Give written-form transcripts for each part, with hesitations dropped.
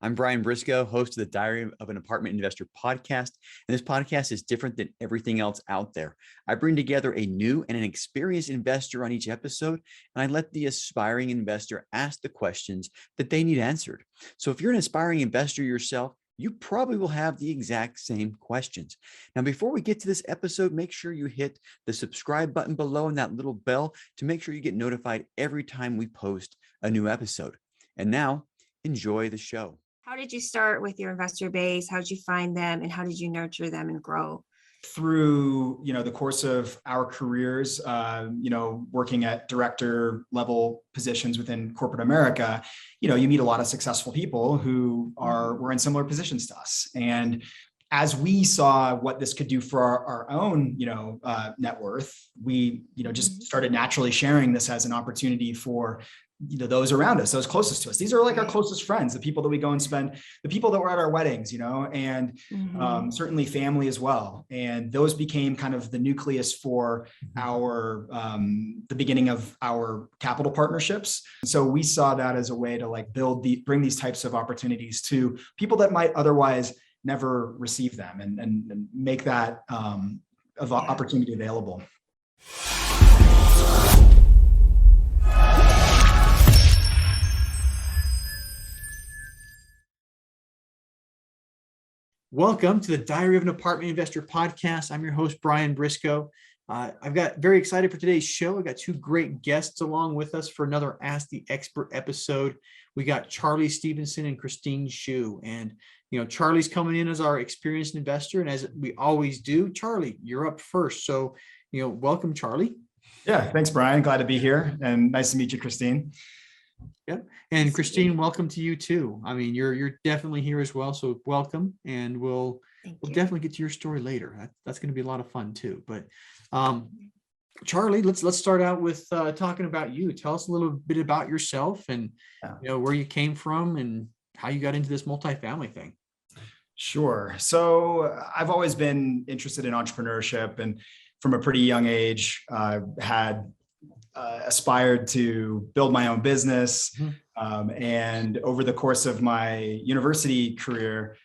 I'm Brian Briscoe, host of the Diary of an Apartment Investor podcast. And this podcast is different than everything else out there. I bring together a new and an experienced investor on each episode, and I let the aspiring investor ask the questions that they need answered. So if you're an aspiring investor yourself, you probably will have the exact same questions. Now, before we get to this episode, make sure you hit the subscribe button below and that little bell to make sure you get notified every time we post a new episode. And now, enjoy the show. How did you start with your investor base? How did you find them, and how did you nurture them and grow? Through, the course of our careers, working at director level positions within corporate America, you meet a lot of successful people who were in similar positions to us. And as we saw what this could do for our own, net worth, we, just started naturally sharing this as an opportunity for those around us, those closest to us. These are like our closest friends, the people that we go and spend, the people that were at our weddings, and certainly family as well. And those became kind of the nucleus for our, the beginning of our capital partnerships. So we saw that as a way to bring these types of opportunities to people that might otherwise never receive them, and make that opportunity available. Welcome to the Diary of an Apartment Investor podcast. I'm your host, Brian Briscoe. I've got very excited for today's show. I've got two great guests along with us for another Ask the Expert episode. We got Charlie Stevenson and Christine Hsu. And, Charlie's coming in as our experienced investor. And as we always do, Charlie, you're up first. So, welcome, Charlie. Yeah, thanks, Brian. Glad to be here. And nice to meet you, Christine. Yep. And Christine, welcome to you too. I mean, you're definitely here as well. So welcome. And we'll definitely get to your story later. That's going to be a lot of fun too. But Charlie, let's start out with talking about you. Tell us a little bit about yourself and where you came from and how you got into this multifamily thing. Sure. So I've always been interested in entrepreneurship, and from a pretty young age, had aspired to build my own business. And over the course of my university career,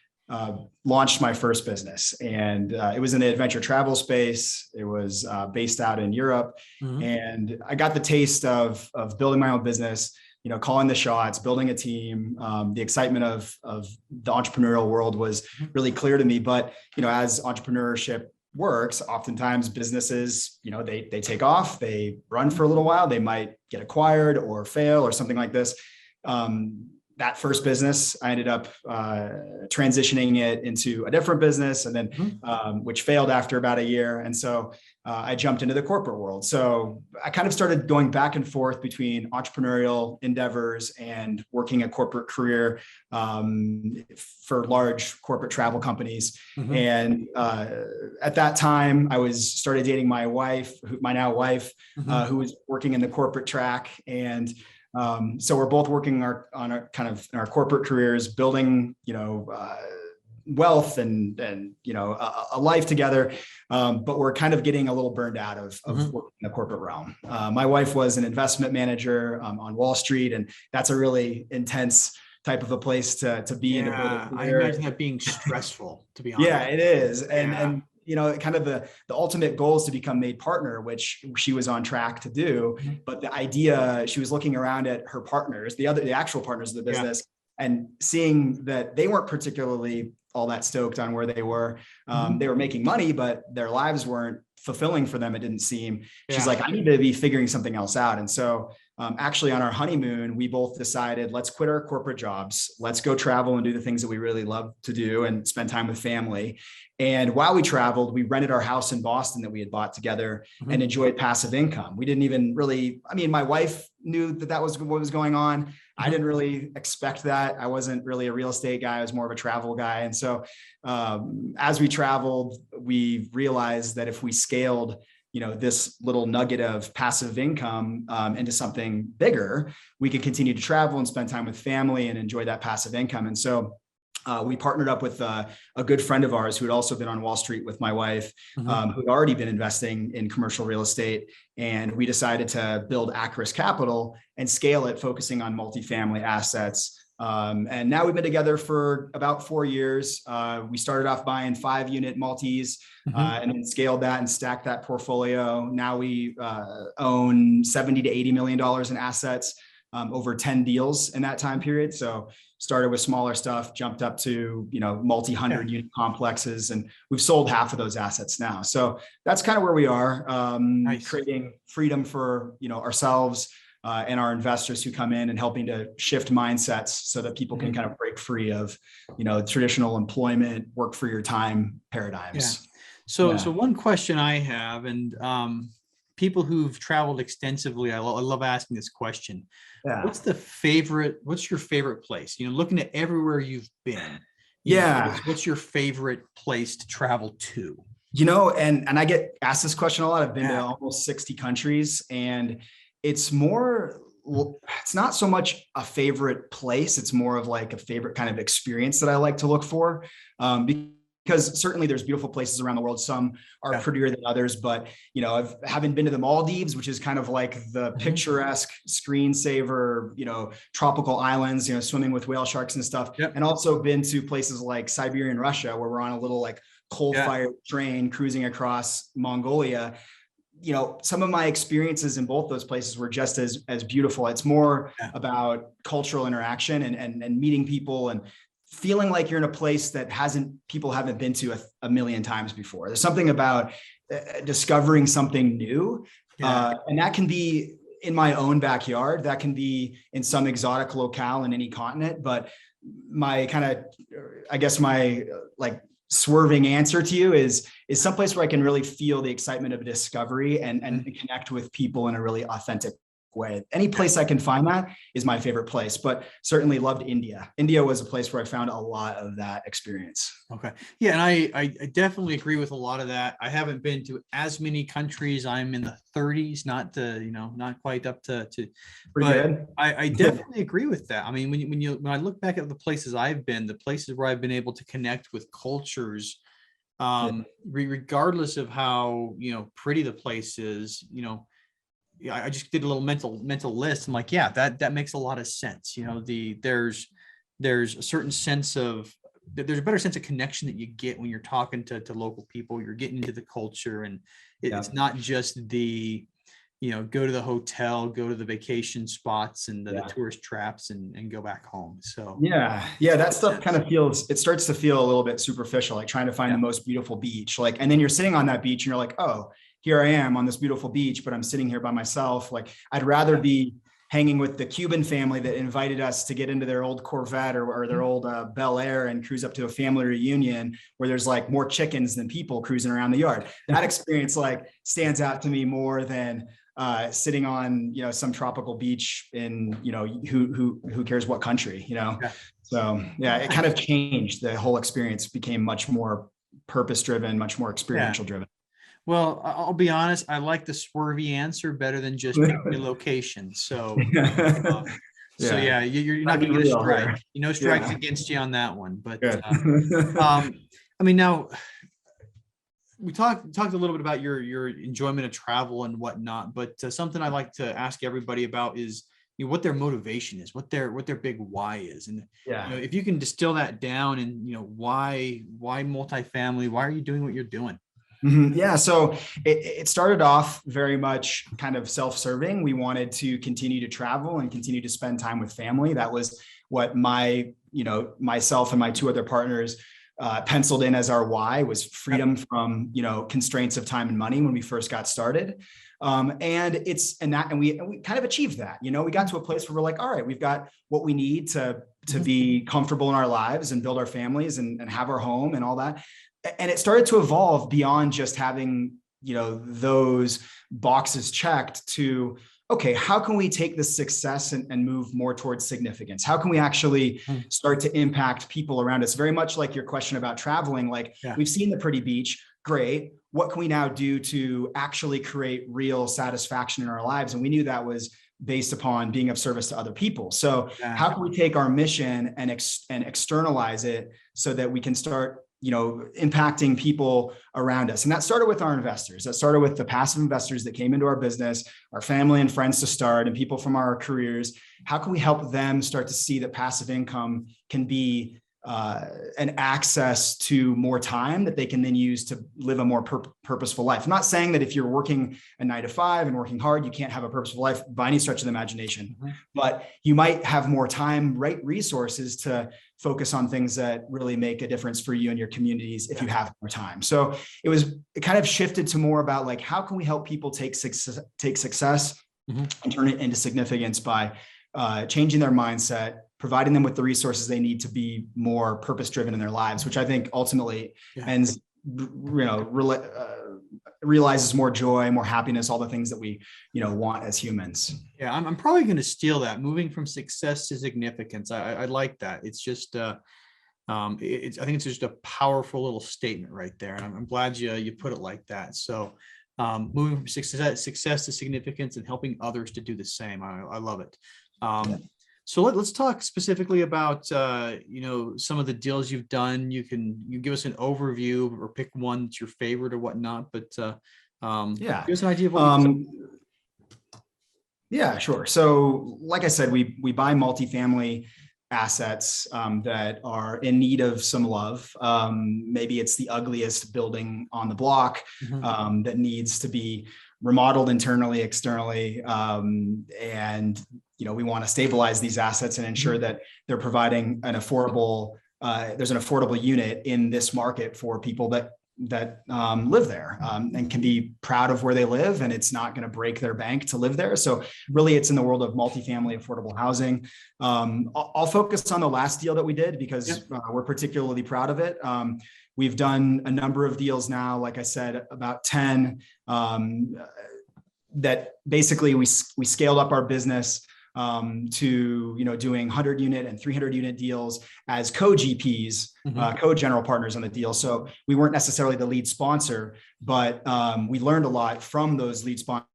launched my first business. And it was in the adventure travel space. It was based out in Europe. And I got the taste of building my own business, calling the shots, building a team. The excitement of the entrepreneurial world was really clear to me. But, as entrepreneurship works, oftentimes businesses, they take off, they run for a little while, they might get acquired or fail or something like this. That first business, I ended up transitioning it into a different business, and then which failed after about a year. And so I jumped into the corporate world. So I kind of started going back and forth between entrepreneurial endeavors and working a corporate career for large corporate travel companies. And at that time, I started dating my wife, my now wife, who was working in the corporate track. And so we're both working on our corporate careers, building, wealth and a life together. But we're kind of getting a little burned out of working in the corporate realm. My wife was an investment manager on Wall Street, and that's a really intense type of a place to be in. I imagine that being stressful, to be honest. Yeah, it is. And kind of the ultimate goal is to become made partner, which she was on track to do. But the idea, she was looking around at her partners, the actual partners of the business, and seeing that they weren't particularly all that stoked on where they were. They were making money, but their lives weren't fulfilling for them, it didn't seem. She's like, I need to be figuring something else out. And so actually on our honeymoon, we both decided, let's quit our corporate jobs. Let's go travel and do the things that we really love to do and spend time with family. And while we traveled, we rented our house in Boston that we had bought together and enjoyed passive income. We didn't even really, my wife knew that was what was going on. I didn't really expect that. I wasn't really a real estate guy. I was more of a travel guy. And so as we traveled, we realized that if we scaled this little nugget of passive income into something bigger, we could continue to travel and spend time with family and enjoy that passive income. And so we partnered up with a good friend of ours who had also been on Wall Street with my wife, who had already been investing in commercial real estate. And we decided to build Acris Capital and scale it, focusing on multifamily assets And now we've been together for about 4 years. We started off buying 5-unit multis and then scaled that and stacked that portfolio. Now we own $70 to $80 million in assets, over 10 deals in that time period. So started with smaller stuff, jumped up to, multi-hundred unit complexes, and we've sold half of those assets now. So that's kind of where we are, creating freedom for, ourselves and our investors who come in, and helping to shift mindsets so that people can kind of break free of, traditional employment, work for your time paradigms. So one question I have, and people who've traveled extensively, I love asking this question. Yeah. What's your favorite place? Looking at everywhere you've been. What's your favorite place to travel to? And I get asked this question a lot. I've been to almost 60 countries, and it's not so much a favorite place. It's more of like a favorite kind of experience that I like to look for. Because certainly there's beautiful places around the world. Some are prettier than others, but haven't been to the Maldives, which is kind of like the picturesque screensaver, tropical islands, swimming with whale sharks and stuff. And also been to places like Siberian Russia, where we're on a little like coal-fired train cruising across Mongolia. Some of my experiences in both those places were just as beautiful. It's more about cultural interaction and meeting people and feeling like you're in a place that people haven't been to a million times before. There's something about discovering something new. And that can be in my own backyard. That can be in some exotic locale in any continent. But my swerving answer to you is someplace where I can really feel the excitement of a discovery and connect with people in a really authentic way. Any place I can find that is my favorite place, but certainly loved India. India was a place where I found a lot of that experience. Okay. Yeah. And I definitely agree with a lot of that. I haven't been to as many countries. I'm in the 30s, not quite up to Pretty good. I definitely agree with that. I mean, when I look back at the places I've been, the places where I've been able to connect with cultures, regardless of how, pretty the place is, I just did a little mental list. I'm like, that makes a lot of sense. There's a certain sense of, there's a better sense of connection that you get when you're talking to local people. You're getting into the culture, and it's not just the, go to the hotel, go to the vacation spots and the tourist traps and go back home. So that stuff kind of starts to feel a little bit superficial, like trying to find the most beautiful beach. And then you're sitting on that beach and you're like, oh, here I am on this beautiful beach, but I'm sitting here by myself. Like, I'd rather be hanging with the Cuban family that invited us to get into their old Corvette or their old Bel Air and cruise up to a family reunion where there's like more chickens than people cruising around the yard. That experience stands out to me more than sitting on, some tropical beach in, who cares what country, So it kind of changed. The whole experience became much more purpose-driven, much more experiential driven. Well, I'll be honest, I like the swervy answer better than just pick the location. So, you're not going to get a strike. No strikes against you on that one. But now we talked a little bit about your enjoyment of travel and whatnot. But something I like to ask everybody about is what their motivation is, what their big why is, and if you can distill that down, and why multifamily, why are you doing what you're doing? Yeah. So it started off very much kind of self-serving. We wanted to continue to travel and continue to spend time with family. That was what myself and my two other partners penciled in as our why, was freedom from, constraints of time and money when we first got started. And we kind of achieved that. We got to a place where we're like, all right, we've got what we need to be comfortable in our lives and build our families and have our home and all that. And it started to evolve beyond just having, those boxes checked to, okay, how can we take this success and move more towards significance? How can we actually start to impact people around us? Very much like your question about traveling, we've seen the pretty beach, great. What can we now do to actually create real satisfaction in our lives? And we knew that was based upon being of service to other people. So how can we take our mission and externalize it so that we can start impacting people around us. And that started with our investors. That started with the passive investors that came into our business, our family and friends to start, and people from our careers. How can we help them start to see that passive income can be an access to more time that they can then use to live a more purposeful life? I'm not saying that if you're working a 9 to 5 and working hard, you can't have a purposeful life by any stretch of the imagination, but you might have more time, right, resources to focus on things that really make a difference for you and your communities if you have more time. So it kind of shifted to more about like, how can we help people take success and turn it into significance by changing their mindset, providing them with the resources they need to be more purpose-driven in their lives, which I think ultimately realizes more joy, more happiness, all the things that we, want as humans. Yeah, I'm probably going to steal that. Moving from success to significance. I like that. It's just, I think it's just a powerful little statement right there. And I'm glad you put it like that. So moving from success to significance and helping others to do the same. I love it. So let's talk specifically about, some of the deals you've done. You give us an overview or pick one that's your favorite or whatnot, but give us an idea of what Yeah, sure. So like I said, we buy multifamily assets that are in need of some love. Maybe it's the ugliest building on the block that needs to be remodeled internally, externally, and we want to stabilize these assets and ensure that they're providing an affordable. There's an affordable unit in this market for people that live there and can be proud of where they live, and it's not going to break their bank to live there. So really, it's in the world of multifamily affordable housing. I'll focus on the last deal that we did because we're particularly proud of it. We've done a number of deals now, like I said, about 10 that basically we scaled up our business to doing 100 unit and 300 unit deals as co-GPs, co-general partners on the deal. So we weren't necessarily the lead sponsor, but we learned a lot from those lead sponsors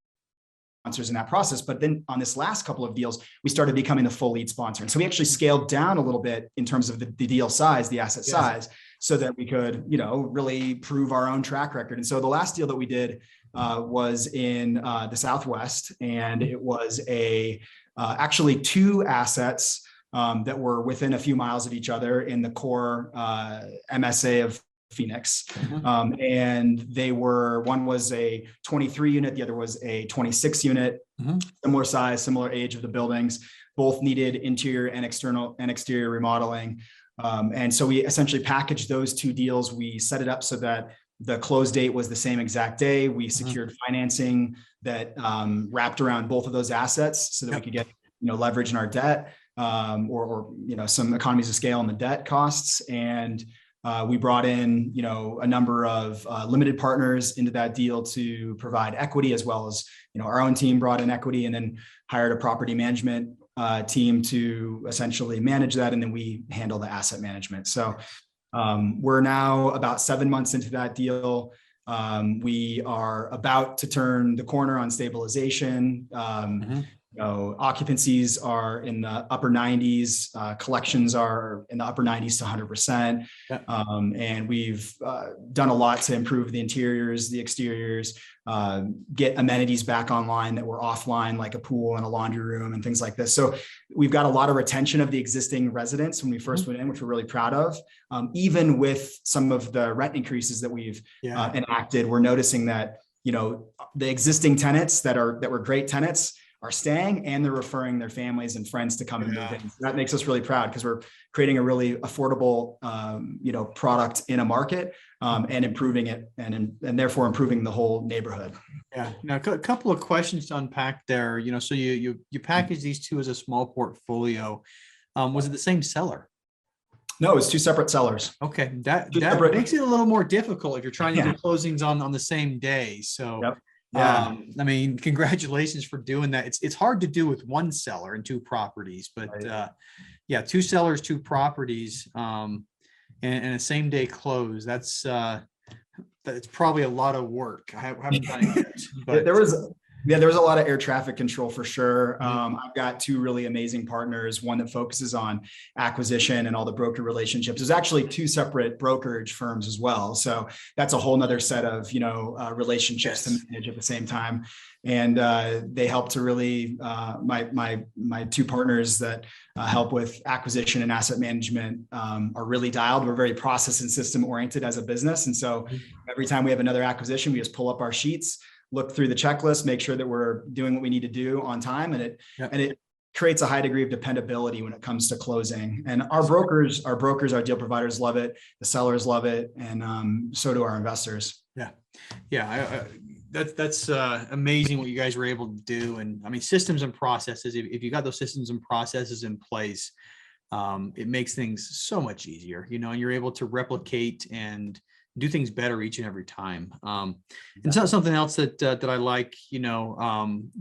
in that process. But then on this last couple of deals, we started becoming the full lead sponsor. And so we actually scaled down a little bit in terms of the deal size, the asset size, so that we could, really prove our own track record. And so the last deal that we did was in the Southwest, and it was actually 2 assets that were within a few miles of each other in the core MSA of Phoenix. And one was a 23 unit, the other was a 26 unit, similar size, similar age of the buildings, both needed interior and exterior remodeling. And so we essentially packaged those 2 deals. We set it up so that the close date was the same exact day. We secured financing that wrapped around both of those assets so that we could get leverage in our debt or some economies of scale in the debt costs. And we brought in a number of limited partners into that deal to provide equity, as well as our own team brought in equity, and then hired a property management team to essentially manage that, and then we handle the asset management. So we're now about 7 months into that deal. We are about to turn the corner on stabilization. Occupancies are in the upper 90s. Collections are in the upper 90s to 100%. And we've done a lot to improve the interiors, the exteriors, get amenities back online that were offline, like a pool and a laundry room and things like this. So we've got a lot of retention of the existing residents when we first went in, which we're really proud of. Even with some of the rent increases that we've enacted, we're noticing that the existing tenants that were great tenants are staying, and they're referring their families and friends to come and move in. So that makes us really proud because we're creating a really affordable, product in a market and improving it, and therefore improving the whole neighborhood. Yeah. Now, a couple of questions to unpack there. So you package these 2 as a small portfolio. Was it the same seller? No, it's 2 separate sellers. Okay, that makes it a little more difficult if you're trying to do closings on the same day. So. Yep. I mean, congratulations for doing that. It's hard to do with 1 seller and 2 properties, but 2 sellers, 2 properties, and a same day close. That's probably a lot of work. I haven't done it yet. But Yeah, there was a lot of air traffic control for sure. I've got two really amazing partners, one that focuses on acquisition and all the broker relationships. There's actually two separate brokerage firms as well. So that's a whole nother set of, relationships to manage at the same time. And they help to really, my two partners that help with acquisition and asset management are really dialed. We're very process and system oriented as a business. And so every time we have another acquisition, we just pull up our sheets, look through the checklist, make sure that we're doing what we need to do on time. And it creates a high degree of dependability when it comes to closing. And our brokers, our deal providers love it. The sellers love it. And so do our investors. Yeah. That's amazing what you guys were able to do. And I mean, systems and processes, if you got those systems and processes in place, it makes things so much easier, and you're able to replicate and do things better each and every time. And so something else that I like,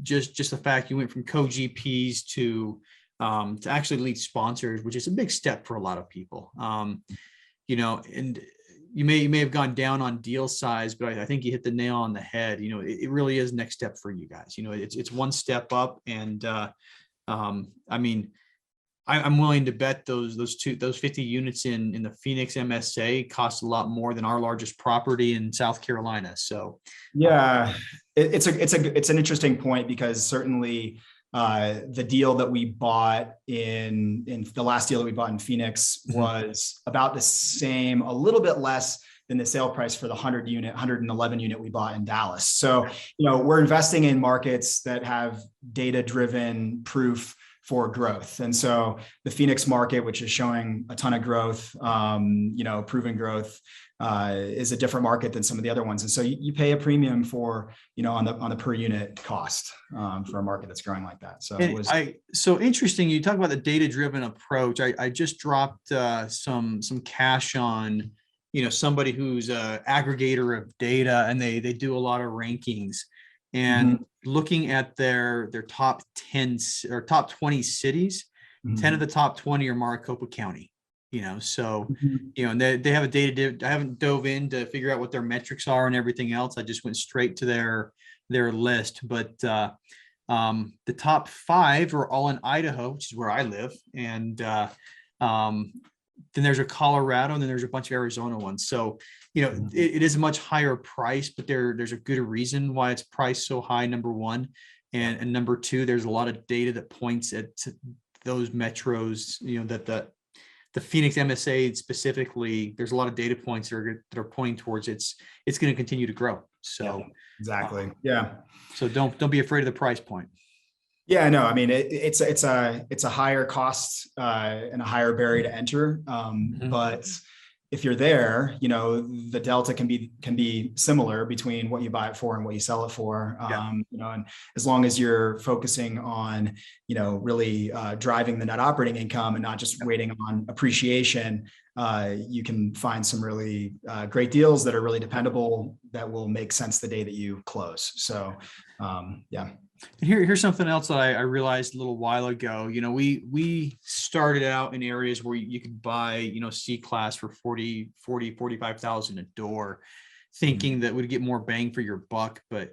just the fact you went from co-GPs to actually lead sponsors, which is a big step for a lot of people. And you may have gone down on deal size, but I think you hit the nail on the head. It really is next step for you guys. It's one step up, and I mean, I'm willing to bet those 50 units in the Phoenix MSA cost a lot more than our largest property in South Carolina. So yeah, it's an interesting point, because certainly the deal that we bought in the last deal that we bought in Phoenix was about the same, a little bit less than the sale price for the 111 unit we bought in Dallas. So, we're investing in markets that have data-driven proof for growth. And so the Phoenix market, which is showing a ton of growth, proven growth, is a different market than some of the other ones. And so you pay a premium for, on the per unit cost for a market that's growing like that. So so interesting. You talk about the data-driven approach. I just dropped some cash on, somebody who's a aggregator of data, and they do a lot of rankings. And looking at their top 10 or top 20 cities, 10 of the top 20 are Maricopa County, so, and they have a data. I haven't dove in to figure out what their metrics are and everything else. I just went straight to their list. But the top 5 are all in Idaho, which is where I live. And then there's a Colorado, and then there's a bunch of Arizona ones. So, it is a much higher price, but there's a good reason why it's priced so high, number one. And number two, there's a lot of data that points at those metros, that the Phoenix MSA specifically, there's a lot of data points that are pointing towards it's going to continue to grow. So exactly. Yeah. So don't be afraid of the price point. Yeah, no, I mean, it's a higher cost and a higher barrier to enter. But if you're there, the delta can be similar between what you buy it for and what you sell it for. And as long as you're focusing on, really driving the net operating income and not just waiting on appreciation, you can find some really great deals that are really dependable, that will make sense the day that you close. So, yeah. And here's something else that I realized a little while ago. We started out in areas where you could buy, C-class for 45,000 a door, thinking that would get more bang for your buck. But,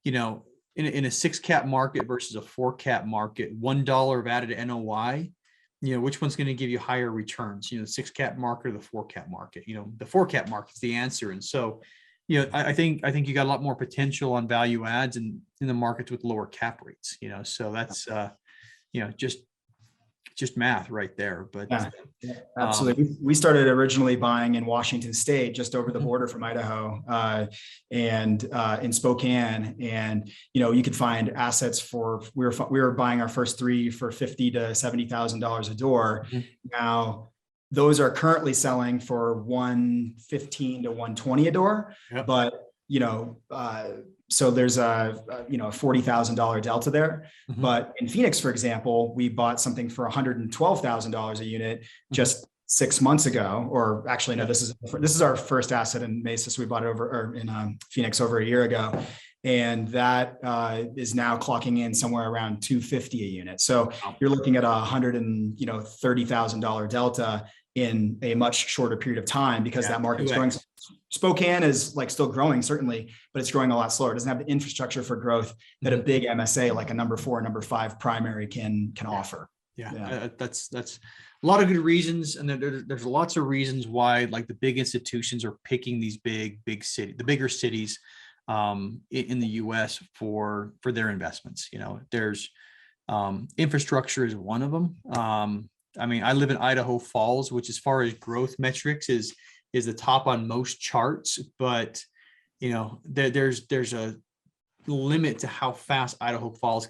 in a 6-cap market versus a 4-cap market, $1 of added NOI, which one's going to give you higher returns, the 6-cap market or the 4-cap market? The 4-cap market's the answer. And so, I think you got a lot more potential on value adds in the markets with lower cap rates, so that's, just math right there. But yeah, absolutely. We started originally buying in Washington State, just over the border from Idaho, and in Spokane. And, you could find assets we were buying our first 3 for $50,000 to $70,000 a door. Now, those are currently selling for $115,000 to $120,000 a door, but so there's a $40,000 delta there. But in Phoenix, for example, we bought something for $112,000 a unit just 6 months ago, or actually no, this is our first asset in Mesa, so we bought it in Phoenix over a year ago. And that is now clocking in somewhere around $250,000 a unit. So you're looking at $130,000 delta in a much shorter period of time, because that market's growing Spokane is like still growing, certainly, but it's growing a lot slower. It doesn't have the infrastructure for growth that a big MSA like a number 4, number 5 primary can offer. Yeah. That's a lot of good reasons, and there's lots of reasons why like the big institutions are picking these big city, the bigger cities in the U.S. for their investments. There's infrastructure is one of them. I mean, I live in Idaho Falls, which as far as growth metrics is the top on most charts, but there's a limit to how fast Idaho Falls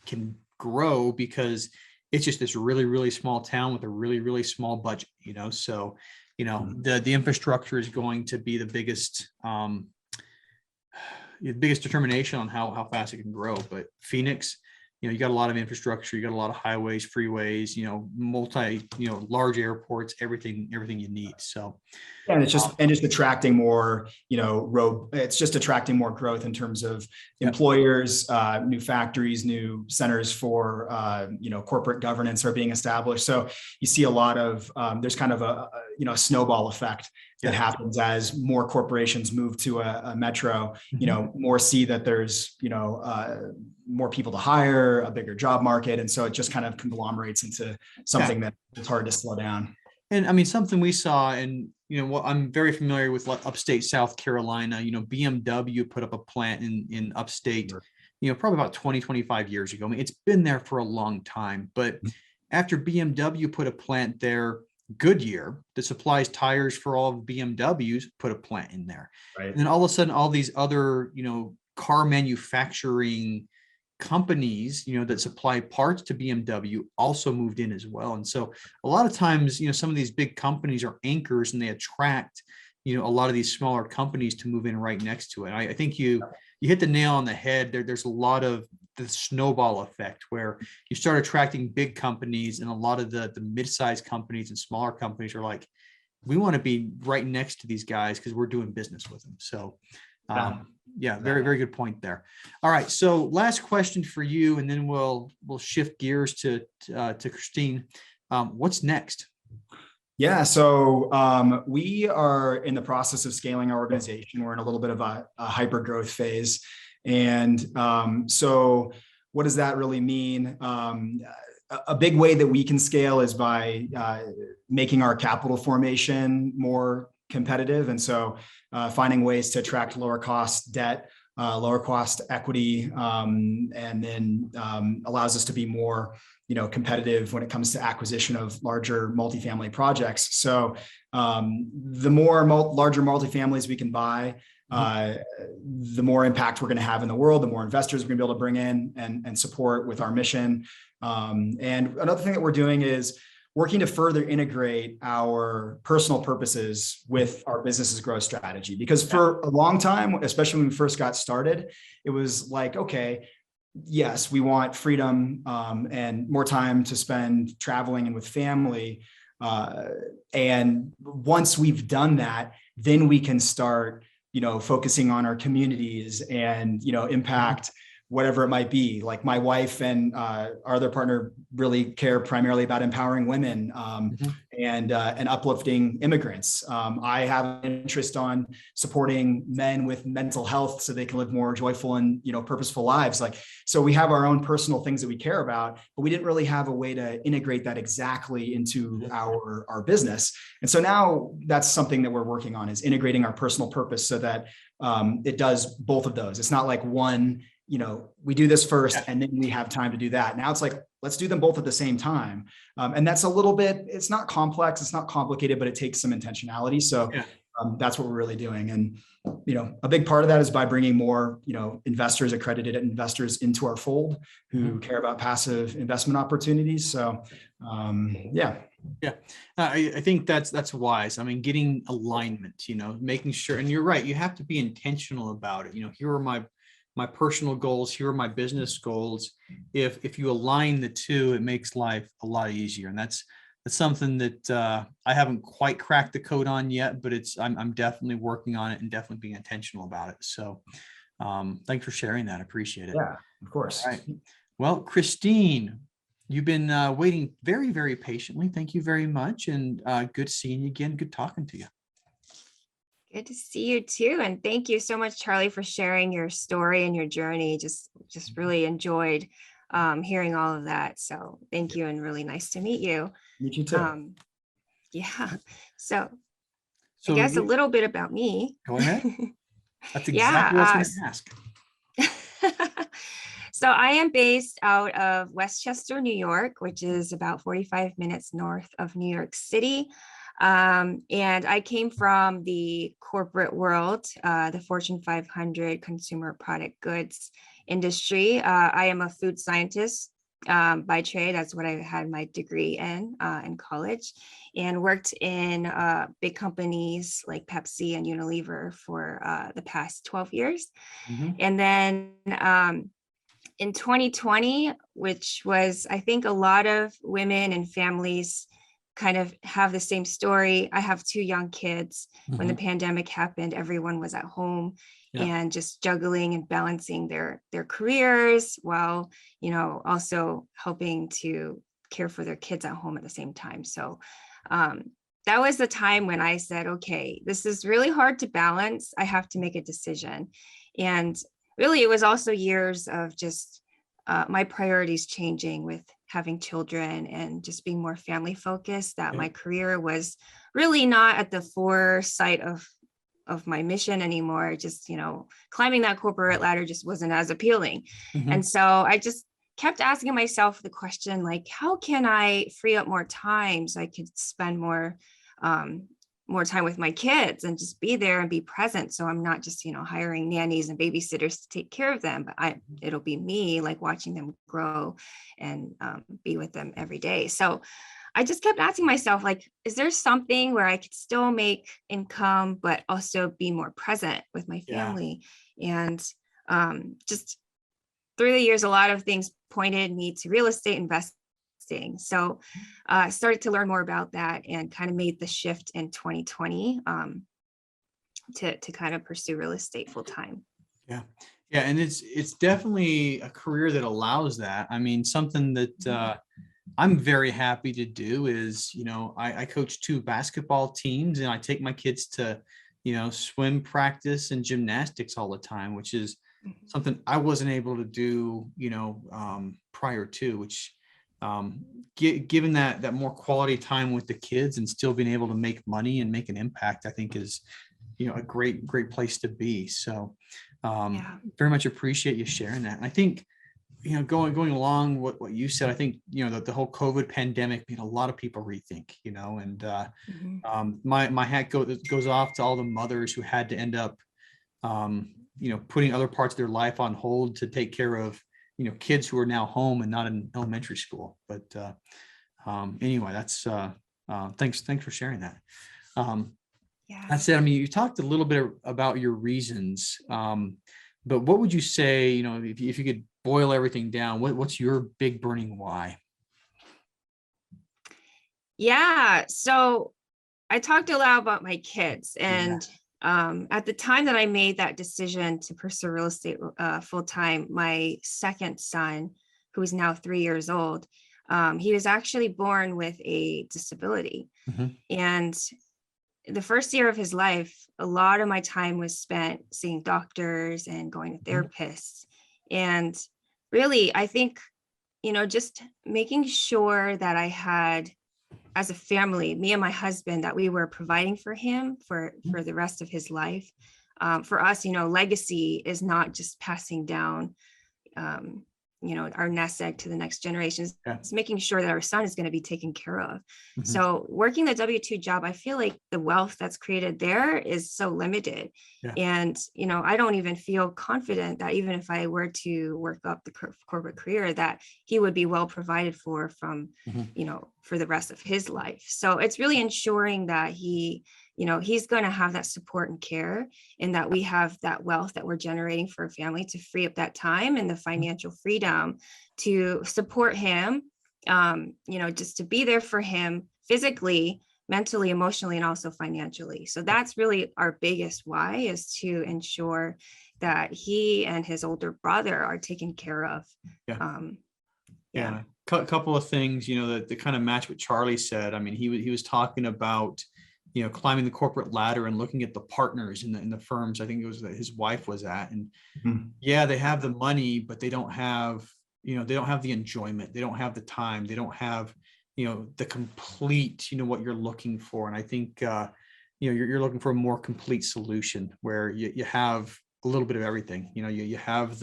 can grow, because it's just this really, really small town with a really, really small budget, so the infrastructure is going to be the biggest determination on how fast it can grow. But Phoenix, you got a lot of infrastructure, you got a lot of highways, freeways, large airports, everything you need. So, and it's just attracting more, it's just attracting more growth in terms of employers, new factories, new centers for, corporate governance are being established. So you see a lot of, there's kind of a snowball effect that happens as more corporations move to a metro, more see that there's, more people to hire, a bigger job market. And so it just kind of conglomerates into something that it's hard to slow down. And I mean, something we saw, and, I'm very familiar with upstate South Carolina, BMW put up a plant in upstate, probably about 25 years ago. I mean, it's been there for a long time, but after BMW put a plant there, Goodyear, that supplies tires for all of BMWs, put a plant in there. Right. And then all of a sudden, all these other, car manufacturing companies, that supply parts to BMW also moved in as well. And so a lot of times, some of these big companies are anchors, and they attract, a lot of these smaller companies to move in right next to it. I think you hit the nail on the head. There's a lot of the snowball effect where you start attracting big companies, and a lot of the mid-sized companies and smaller companies are like, we want to be right next to these guys because we're doing business with them. So very, very good point there. All right. So last question for you, and then we'll shift gears to Christine. What's next? Yeah. So we are in the process of scaling our organization. We're in a little bit of a hyper growth phase. And so what does that really mean? A big way that we can scale is by making our capital formation more competitive. And so finding ways to attract lower cost debt, lower cost equity, and then allows us to be more competitive when it comes to acquisition of larger multifamily projects. So the more larger multifamilies we can buy, the more impact we're going to have in the world, the more investors we're going to be able to bring in and support with our mission. And another thing that we're doing is working to further integrate our personal purposes with our business's growth strategy. Because for a long time, especially when we first got started, it was like, okay, yes, we want freedom and more time to spend traveling and with family. And once we've done that, then we can start, focusing on our communities and, impact whatever it might be. Like my wife and our other partner really care primarily about empowering women and uplifting immigrants. I have an interest on supporting men with mental health so they can live more joyful and purposeful lives. So we have our own personal things that we care about, but we didn't really have a way to integrate that exactly into our business. And so now that's something that we're working on, is integrating our personal purpose so that it does both of those. It's not like one, we do this first and then we have time to do that. Now it's like, let's do them both at the same time. And that's a little bit, it's not complex, it's not complicated, but it takes some intentionality. So that's what we're really doing. And, a big part of that is by bringing more, investors, accredited investors into our fold who care about passive investment opportunities. So, I think that's wise. I mean, getting alignment, making sure, and you're right, you have to be intentional about it. Here are my personal goals, here are my business goals. If you align the two, it makes life a lot easier. And that's something that I haven't quite cracked the code on yet, but I'm definitely working on it and definitely being intentional about it. So thanks for sharing that. I appreciate it. Yeah, of course. All right. Well, Christine, you've been waiting very, very patiently. Thank you very much. And good seeing you again. Good talking to you. Good to see you too. And thank you so much, Charlie, for sharing your story and your journey. Just really enjoyed hearing all of that. So thank you, and really nice to meet you. Meet you too. Yeah. So So I guess a little bit about me. go ahead. That's Yeah, exactly what I was going to ask. So I am based out of Westchester, New York, which is about 45 minutes north of New York City. And I came from the corporate world, the Fortune 500 consumer product goods industry. I am a food scientist by trade. That's what I had my degree in college, and worked in big companies like Pepsi and Unilever for the past 12 years. Mhm. And then in 2020, which was, I think a lot of women and families kind of have the same story. I have two young kids. When the pandemic happened, everyone was at home and just juggling and balancing their careers while, also helping to care for their kids at home at the same time. So that was the time when I said, okay, this is really hard to balance. I have to make a decision. And really, it was also years of just my priorities changing with having children and just being more family focused, that my career was really not at the foresight of my mission anymore. Just, climbing that corporate ladder just wasn't as appealing. And so I just kept asking myself the question, like, how can I free up more time so I could spend more time with my kids and just be there and be present. So I'm not just, hiring nannies and babysitters to take care of them, but it'll be me, like, watching them grow and be with them every day. So I just kept asking myself, like, is there something where I could still make income, but also be more present with my family? And just through the years, a lot of things pointed me to real estate investing. So I started to learn more about that and kind of made the shift in 2020 to kind of pursue real estate full time. Yeah. And it's definitely a career that allows that. I mean, something that I'm very happy to do is, I coach 2 basketball teams, and I take my kids to, swim practice and gymnastics all the time, which is something I wasn't able to do, prior to, which given that more quality time with the kids and still being able to make money and make an impact, I think is, a great place to be. So very much appreciate you sharing that. And I think, going along what you said, I think, that the whole COVID pandemic made a lot of people rethink, and my hat goes off to all the mothers who had to end up, putting other parts of their life on hold to take care of, kids who are now home and not in elementary school. But anyway, that's thanks for sharing that. That said, I mean, you talked a little bit about your reasons, but what would you say, if you could boil everything down, what's your big burning why? Yeah. So I talked a lot about my kids, and at the time that I made that decision to pursue real estate full time, my second son, who is now 3 years old, he was actually born with a disability. And the first year of his life, a lot of my time was spent seeing doctors and going to therapists. And really, I think, just making sure that I had, as a family, me and my husband, that we were providing for him for the rest of his life. For us, legacy is not just passing down, our nest egg to the next generation. It's making sure that our son is going to be taken care of. So working the W-2 job, I feel like the wealth that's created there is so limited. And, I don't even feel confident that even if I were to work up the corporate career, that he would be well provided for from, for the rest of his life. So it's really ensuring that he's going to have that support and care, and that we have that wealth that we're generating for a family to free up that time and the financial freedom to support him, just to be there for him physically, mentally, emotionally, and also financially. So that's really our biggest why, is to ensure that he and his older brother are taken care of. Couple of things, that kind of match what Charlie said. I mean, he was talking about, climbing the corporate ladder and looking at the partners in the firms. I think it was that his wife was at, and yeah, they have the money, but they don't have, they don't have the enjoyment. They don't have the time. They don't have, the complete, what you're looking for. And I think, you're looking for a more complete solution where you have a little bit of everything. You have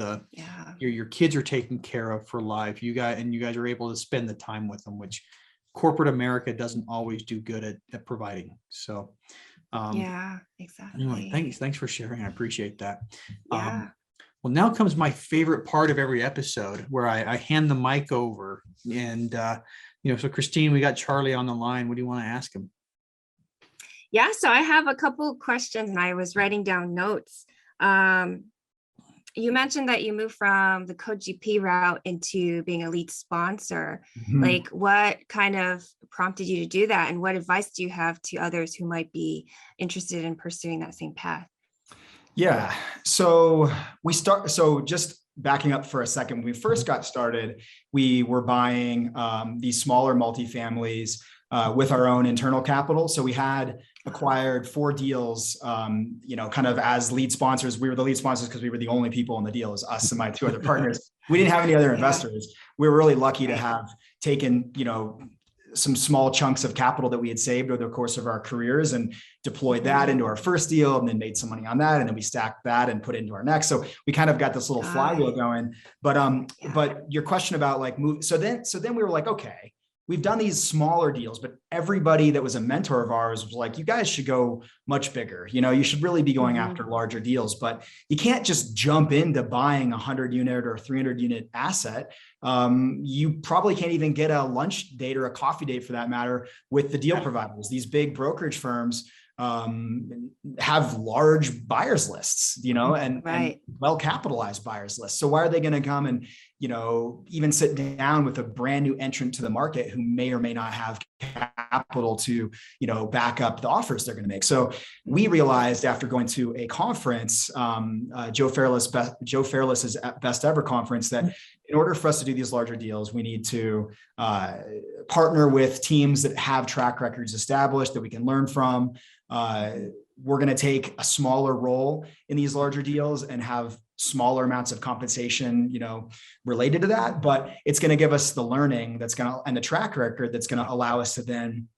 your kids are taken care of for life. You guys are able to spend the time with them, which corporate America doesn't always do good at providing. So, yeah, exactly. Anyway, thanks for sharing. I appreciate that. Yeah. Well, now comes my favorite part of every episode, where I hand the mic over, and so Christine, we got Charlie on the line. What do you want to ask him? Yeah, so I have a couple of questions, and I was writing down notes. You mentioned that you moved from the co-GP route into being a lead sponsor. Like, what kind of prompted you to do that? And what advice do you have to others who might be interested in pursuing that same path? Yeah. So just backing up for a second, when we first got started, we were buying these smaller multifamilies with our own internal capital. So we had acquired 4 deals, kind of as lead sponsors. We were the lead sponsors because we were the only people in the deal, as us and my 2 other partners. We didn't have any other investors. We were really lucky to have taken, some small chunks of capital that we had saved over the course of our careers and deployed that into our first deal, and then made some money on that. And then we stacked that and put it into our next. So we kind of got this little flywheel going. But your question about like move. So then we were like, okay, we've done these smaller deals, but everybody that was a mentor of ours was like, you guys should go much bigger. You should really be going after larger deals, but you can't just jump into buying a 100-unit or 300-unit asset. You probably can't even get a lunch date or a coffee date, for that matter, with the deal providers. These big brokerage firms have large buyers lists, and well-capitalized buyers lists. So why are they going to come and, even sit down with a brand new entrant to the market who may or may not have capital to, back up the offers they're going to make? So we realized after going to a conference, Joe Fairless's Best Ever conference, that in order for us to do these larger deals, we need to partner with teams that have track records established that we can learn from. We're going to take a smaller role in these larger deals and have smaller amounts of compensation, related to that, but it's going to give us the learning and the track record that's going to allow us to then,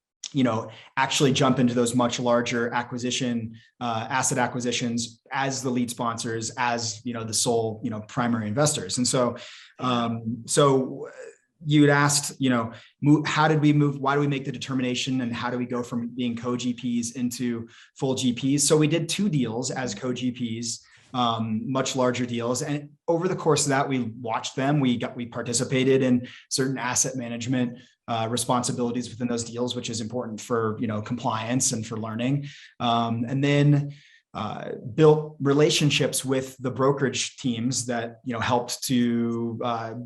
actually jump into those much larger asset acquisitions as the lead sponsors, as, the sole, primary investors. And so, you had asked, how did we move? Why do we make the determination, and how do we go from being co-GPs into full GPs? So we did 2 deals as co-GPs, much larger deals. And over the course of that, we watched them. We participated in certain asset management responsibilities within those deals, which is important for, compliance and for learning. And then built relationships with the brokerage teams that, helped to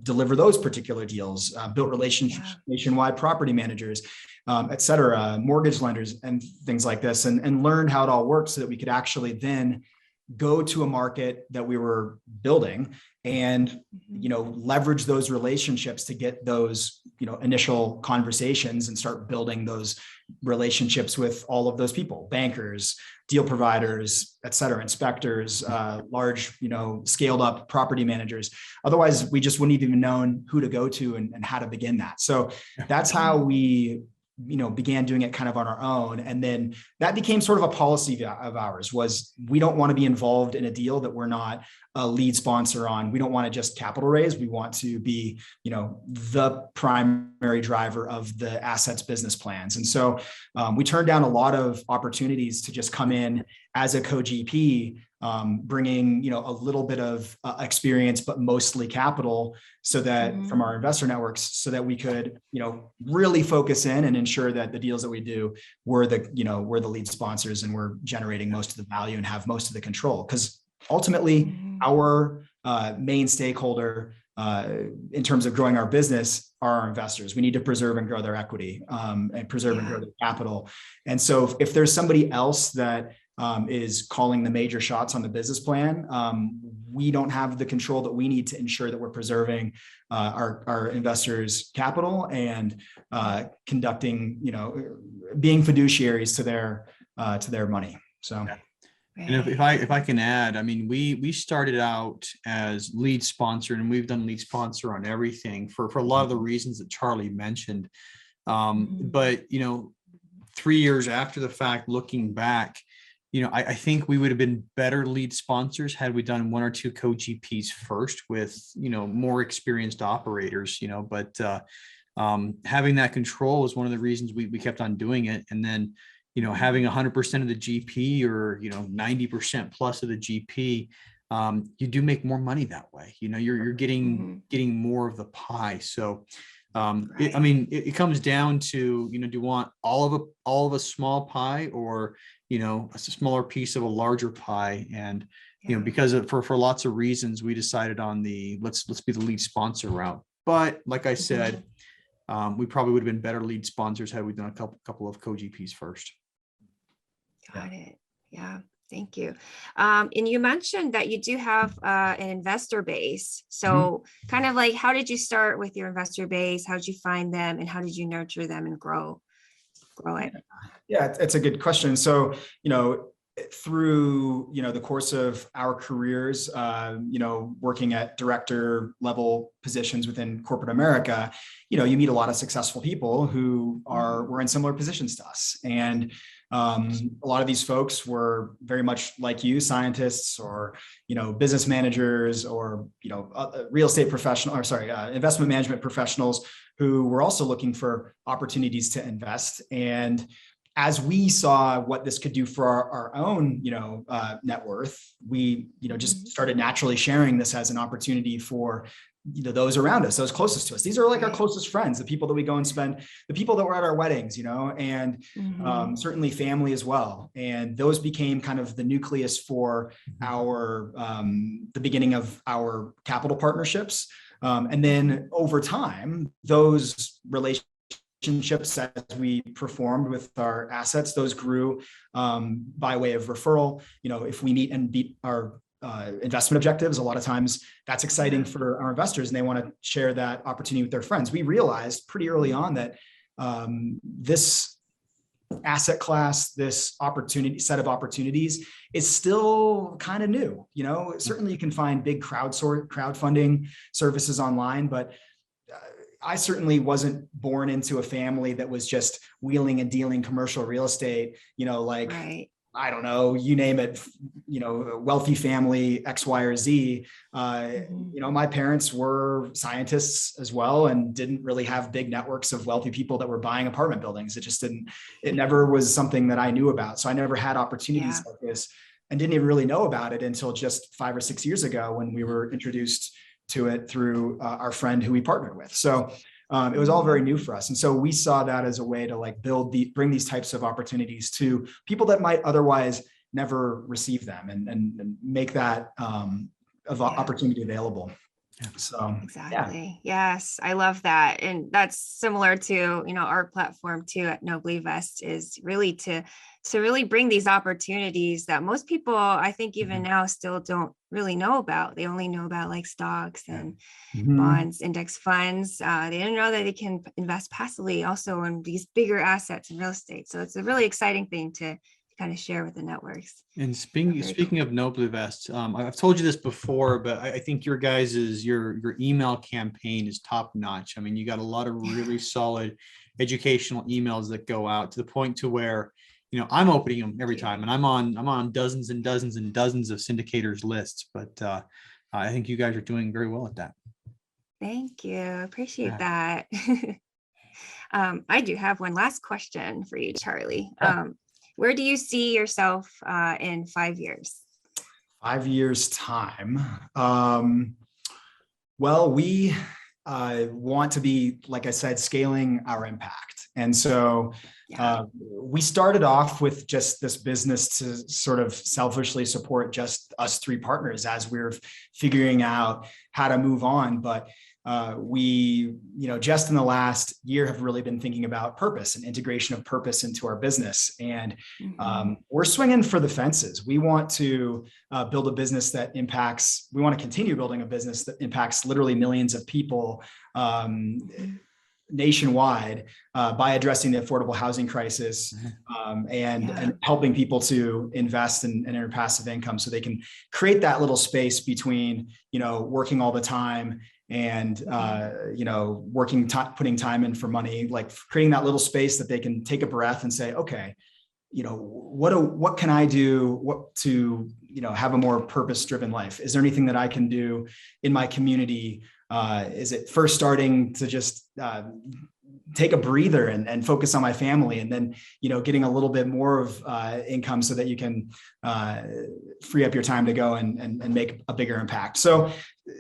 deliver those particular deals, built relationships, nationwide property managers, et cetera, mortgage lenders and things like this, and learned how it all works so that we could actually then go to a market that we were building and, leverage those relationships to get those, initial conversations and start building those relationships with all of those people, bankers, deal providers, et cetera, inspectors, large, scaled up property managers. Otherwise, we just wouldn't even known who to go to and how to begin that. So that's how we began doing it kind of on our own. And then that became sort of a policy of ours, was we don't want to be involved in a deal that we're not a lead sponsor on. We don't want to just capital raise. We want to be, the primary driver of the assets business plans. And so we turned down a lot of opportunities to just come in as a co-GP, bringing, a little bit of experience, but mostly capital, so that from our investor networks, so that we could, really focus in and ensure that the deals that we do were the lead sponsors, and we're generating most of the value and have most of the control. Because ultimately, our main stakeholder in terms of growing our business are our investors. We need to preserve and grow their equity, and preserve and grow their capital. And so if there's somebody else that is calling the major shots on the business plan, we don't have the control that we need to ensure that we're preserving our investors' capital and conducting, being fiduciaries to to their money. So. Yeah. And if I can add, I mean, we started out as lead sponsor, and we've done lead sponsor on everything for a lot of the reasons that Charlie mentioned. But, 3 years after the fact, looking back, I think we would have been better lead sponsors had we done one or two co-GPs first with, more experienced operators, but having that control was one of the reasons we kept on doing it. And then, having 100% of the GP or, 90% plus of the GP, you do make more money that way. You're getting more of the pie. So, it comes down to, do you want all of a small pie, or, a smaller piece of a larger pie? And, because for lots of reasons, we decided on the, let's be the lead sponsor route. But like I said, we probably would have been better lead sponsors had we done a couple of co-GPs first. Got it. Yeah. Thank you. And you mentioned that you do have an investor base. So kind of like, how did you start with your investor base? How did you find them, and how did you nurture them and grow it? Yeah, it's a good question. So, through, the course of our careers, working at director level positions within corporate America, you meet a lot of successful people who were in similar positions to us. And a lot of these folks were very much like you, scientists or, business managers or, real estate professional, investment management professionals who were also looking for opportunities to invest. And as we saw what this could do for our own, net worth, we, just started naturally sharing this as an opportunity for those around us, those closest to us. These are like our closest friends, the people that we go and spend, the people that were at our weddings, and certainly family as well. And those became kind of the nucleus for our, the beginning of our capital partnerships. And then over time, those relationships as we performed with our assets, those grew by way of referral. If we meet and beat our investment objectives, a lot of times that's exciting for our investors, and they want to share that opportunity with their friends. We realized pretty early on that this asset class, this set of opportunities is still kind of new. Certainly you can find big crowdfunding services online, but I certainly wasn't born into a family that was just wheeling and dealing commercial real estate, I don't know, you name it, wealthy family, X, Y, or Z. My parents were scientists as well, and didn't really have big networks of wealthy people that were buying apartment buildings. It never was something that I knew about. So I never had opportunities like this, and didn't even really know about it until just 5 or 6 years ago when we were introduced to it through our friend who we partnered with. So it was all very new for us. And so we saw that as a way to bring these types of opportunities to people that might otherwise never receive them, and make that opportunity available. So exactly. Yes, I love that. And that's similar to, our platform too at Nobly Vest, is really to really bring these opportunities that most people, I think even now, still don't really know about. They only know about like stocks and bonds, index funds. They didn't know that they can invest passively also in these bigger assets in real estate. So it's a really exciting thing to kind of share with the networks. And speaking of Nobly Vest, I've told you this before, but I think your email campaign is top notch. I mean, you got a lot of really solid educational emails that go out to the point to where, I'm opening them every time, and I'm on dozens and dozens and dozens of syndicators lists. But I think you guys are doing very well at that. Thank you. I appreciate that. I do have one last question for you, Charlie. Where do you see yourself in 5 years? 5 years time. Well, we want to be, like I said, scaling our impact. And so we started off with just this business to sort of selfishly support just us 3 partners as we're figuring out how to move on. But we, just in the last year have really been thinking about purpose and integration of purpose into our business. And we're swinging for the fences. We want to build a business that impacts, we want to continue building a business that impacts literally millions of people nationwide by addressing the affordable housing crisis and helping people to invest and earn passive income so they can create that little space between, working all the time and, putting time in for money, like creating that little space that they can take a breath and say, okay, what can I do to have a more purpose-driven life? Is there anything that I can do in my community? Is it first starting to just take a breather and focus on my family, and then getting a little bit more of income so that you can free up your time to go and make a bigger impact? So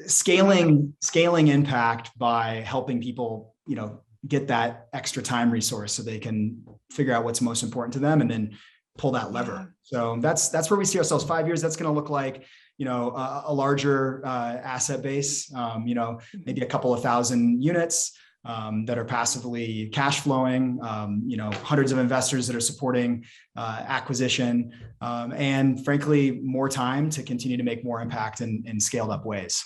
scaling impact by helping people get that extra time resource so they can figure out what's most important to them and then pull that lever. So that's where we see ourselves 5 years. That's going to look like, a larger asset base, maybe a couple of thousand units that are passively cash flowing, hundreds of investors that are supporting acquisition, and frankly, more time to continue to make more impact in scaled up ways.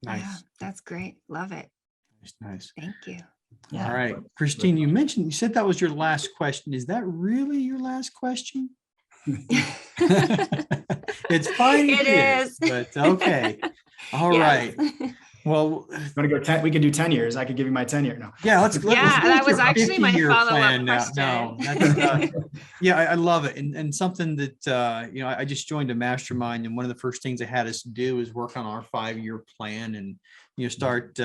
Nice. Yeah, that's great. Love it. Nice. Thank you. All right. Christine, you said that was your last question. Is that really your last question? It's fine. It is. But okay. All right. Well, want to go we can do 10 years. I could give you my 10-year. No. Yeah, let's go that was your actually my 50-year follow-up plan question. Yeah, I love it. And something that, I just joined a mastermind, and one of the first things I had us do is work on our 5-year plan and, start,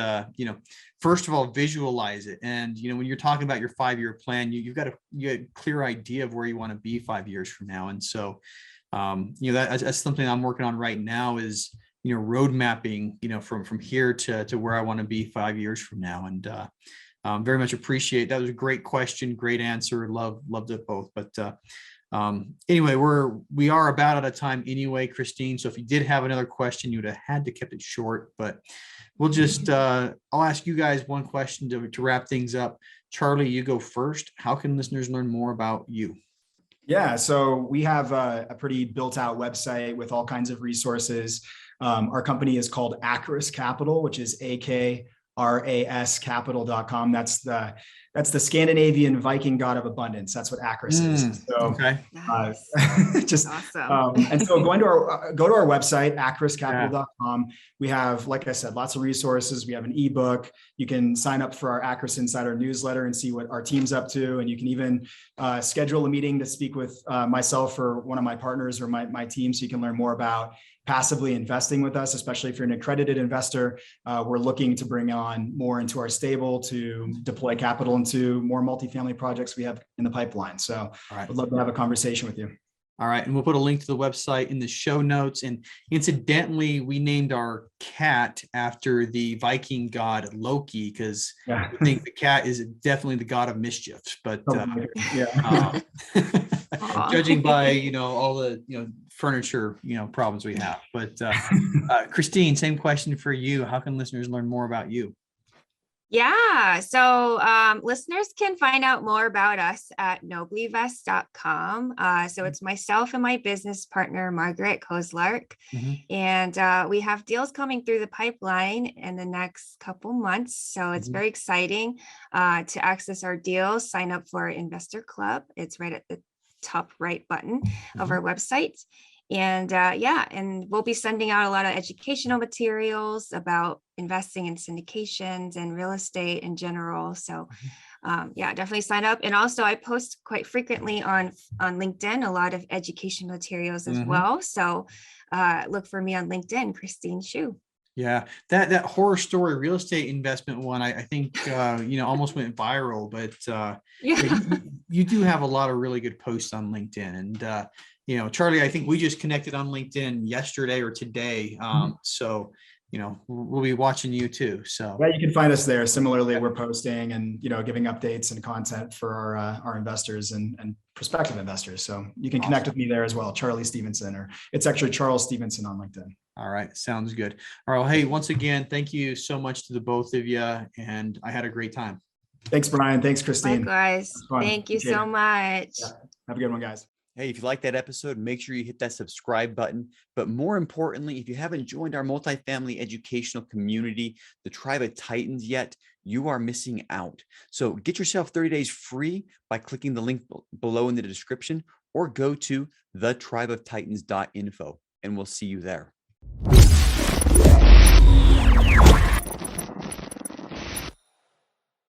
first of all, visualize it. And, when you're talking about your 5-year plan, you got a clear idea of where you want to be 5 years from now. And so, that's something I'm working on right now is, road mapping, from here to where I want to be 5 years from now. And very much appreciate that. Was a great question, great answer. Loved it both. But anyway, we are about out of time anyway, Christine. So if you did have another question, you would have had to kept it short. But we'll just I'll ask you guys one question to wrap things up. Charlie, you go first. How can listeners learn more about you? Yeah, so we have a pretty built out website with all kinds of resources. Our company is called Acris Capital, which is AKRAS capital.com. That's the Scandinavian Viking god of abundance. That's what Acris is. So, okay. Just awesome. And so go to our website, acriscapital.com. We have, like I said, lots of resources. We have an ebook. You can sign up for our Acris Insider newsletter and see what our team's up to. And you can even schedule a meeting to speak with myself or one of my partners or my team, so you can learn more about passively investing with us, especially if you're an accredited investor. We're looking to bring on more into our stable to deploy capital into more multifamily projects we have in the pipeline. So I'd love to have a conversation with you. All right. And we'll put a link to the website in the show notes. And incidentally, we named our cat after the Viking god Loki, because I think the cat is definitely the god of mischief. But judging by, all the, furniture, problems we have. But Christine, same question for you. How can listeners learn more about you? Yeah. So listeners can find out more about us at noblivest.com. So it's myself and my business partner, Margaret Kozlark. And we have deals coming through the pipeline in the next couple months. So it's very exciting to access our deals. Sign up for our Investor Club. It's right at the top right button of our website. And and we'll be sending out a lot of educational materials about investing in syndications and real estate in general. So definitely sign up. And also I post quite frequently on LinkedIn, a lot of education materials as well. So look for me on LinkedIn, Christine Hsu. Yeah, that horror story real estate investment one, I think, almost went viral, but you do have a lot of really good posts on LinkedIn. And, Charlie, I think we just connected on LinkedIn yesterday or today. So, we'll be watching you too. So yeah, you can find us there. Similarly, we're posting and, giving updates and content for our investors and prospective investors. So you can connect with me there as well, Charlie Stevenson, or it's actually Charles Stevenson on LinkedIn. All right. Sounds good. All right. Well, hey, once again, thank you so much to the both of you. And I had a great time. Thanks, Brian. Thanks, Christine. Likewise. Thank you so much. Yeah. Have a good one, guys. Hey, if you like that episode, make sure you hit that subscribe button. But more importantly, if you haven't joined our multifamily educational community, the Tribe of Titans, yet, you are missing out. So get yourself 30 days free by clicking the link below in the description, or go to thetribeoftitans.info, and we'll see you there.